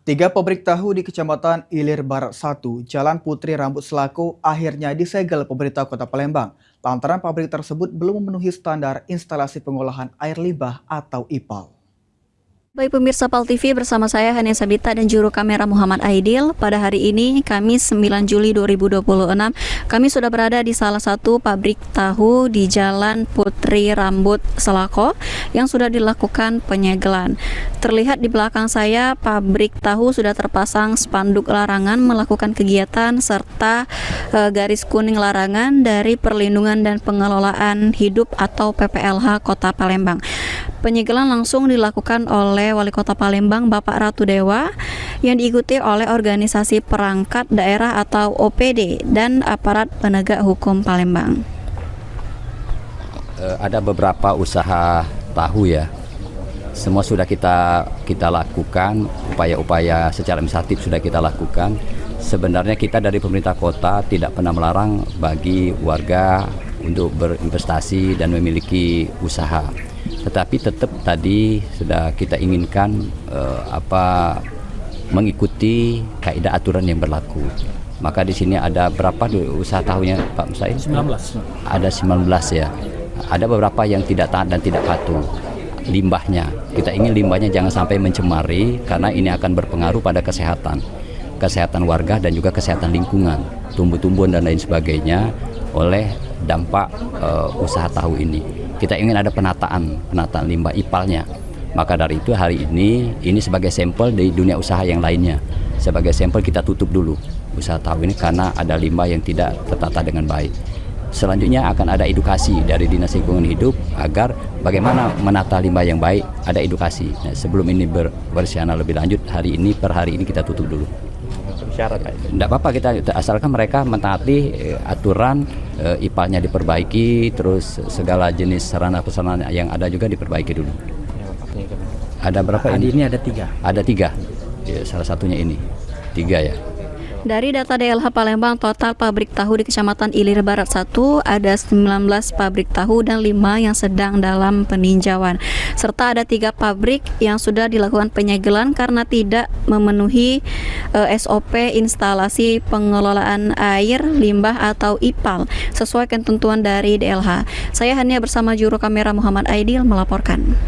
Tiga pabrik tahu di Kecamatan Ilir Barat 1, Jalan Putri Rambut Selako akhirnya disegel pemerintah Kota Palembang lantaran pabrik tersebut belum memenuhi standar instalasi pengolahan air limbah atau IPAL. Baik pemirsa PAL TV, bersama saya Hania Sabita dan juru kamera Muhammad Aidil. Pada hari ini, Kamis 9 Juli 2026, kami sudah berada di salah satu pabrik tahu di Jalan Putri Rambut Selako yang sudah dilakukan penyegelan. Terlihat di belakang saya, pabrik tahu sudah terpasang spanduk larangan melakukan kegiatan serta garis kuning larangan dari Perlindungan dan Pengelolaan Hidup atau PPLH Kota Palembang. Penyegelan langsung dilakukan oleh Wali Kota Palembang Bapak Ratu Dewa yang diikuti oleh organisasi perangkat daerah atau OPD dan aparat penegak hukum Palembang. Ada beberapa usaha tahu ya, semua sudah kita lakukan, upaya-upaya secara administratif sudah kita lakukan. Sebenarnya kita dari pemerintah kota tidak pernah melarang bagi warga untuk berinvestasi dan memiliki usaha. Tetapi tetap tadi sudah kita inginkan mengikuti kaidah aturan yang berlaku. Maka di sini ada berapa usaha tahunya Pak Musain? 19. Ada 19 ya. Ada beberapa yang tidak taat dan tidak patuh. Limbahnya, kita ingin limbahnya jangan sampai mencemari karena ini akan berpengaruh pada kesehatan warga dan juga kesehatan lingkungan, tumbuh-tumbuhan dan lain sebagainya oleh dampak usaha tahu ini. Kita ingin ada penataan limbah IPAL-nya. Maka dari itu hari ini sebagai sampel dari dunia usaha yang lainnya. Sebagai sampel kita tutup dulu usaha tahu ini karena ada limbah yang tidak tertata dengan baik. Selanjutnya akan ada edukasi dari Dinas Lingkungan Hidup agar bagaimana menata limbah yang baik, ada edukasi. Nah, sebelum ini berencana lebih lanjut, per hari ini kita tutup dulu. Syarat Pak? Tidak apa-apa, kita asalkan mereka mentaati aturan, IPAL-nya diperbaiki, terus segala jenis sarana-prasarana yang ada juga diperbaiki dulu. Ada berapa ini? Ini ada 3. Ada 3, ya, salah satunya ini 3 ya. Dari data DLH Palembang, total pabrik tahu di Kecamatan Ilir Barat 1 ada 19 pabrik tahu dan 5 yang sedang dalam peninjauan. Serta ada 3 pabrik yang sudah dilakukan penyegelan karena tidak memenuhi SOP instalasi pengelolaan air limbah atau IPAL sesuai ketentuan dari DLH. Saya Hania bersama juru kamera Muhammad Aidil melaporkan.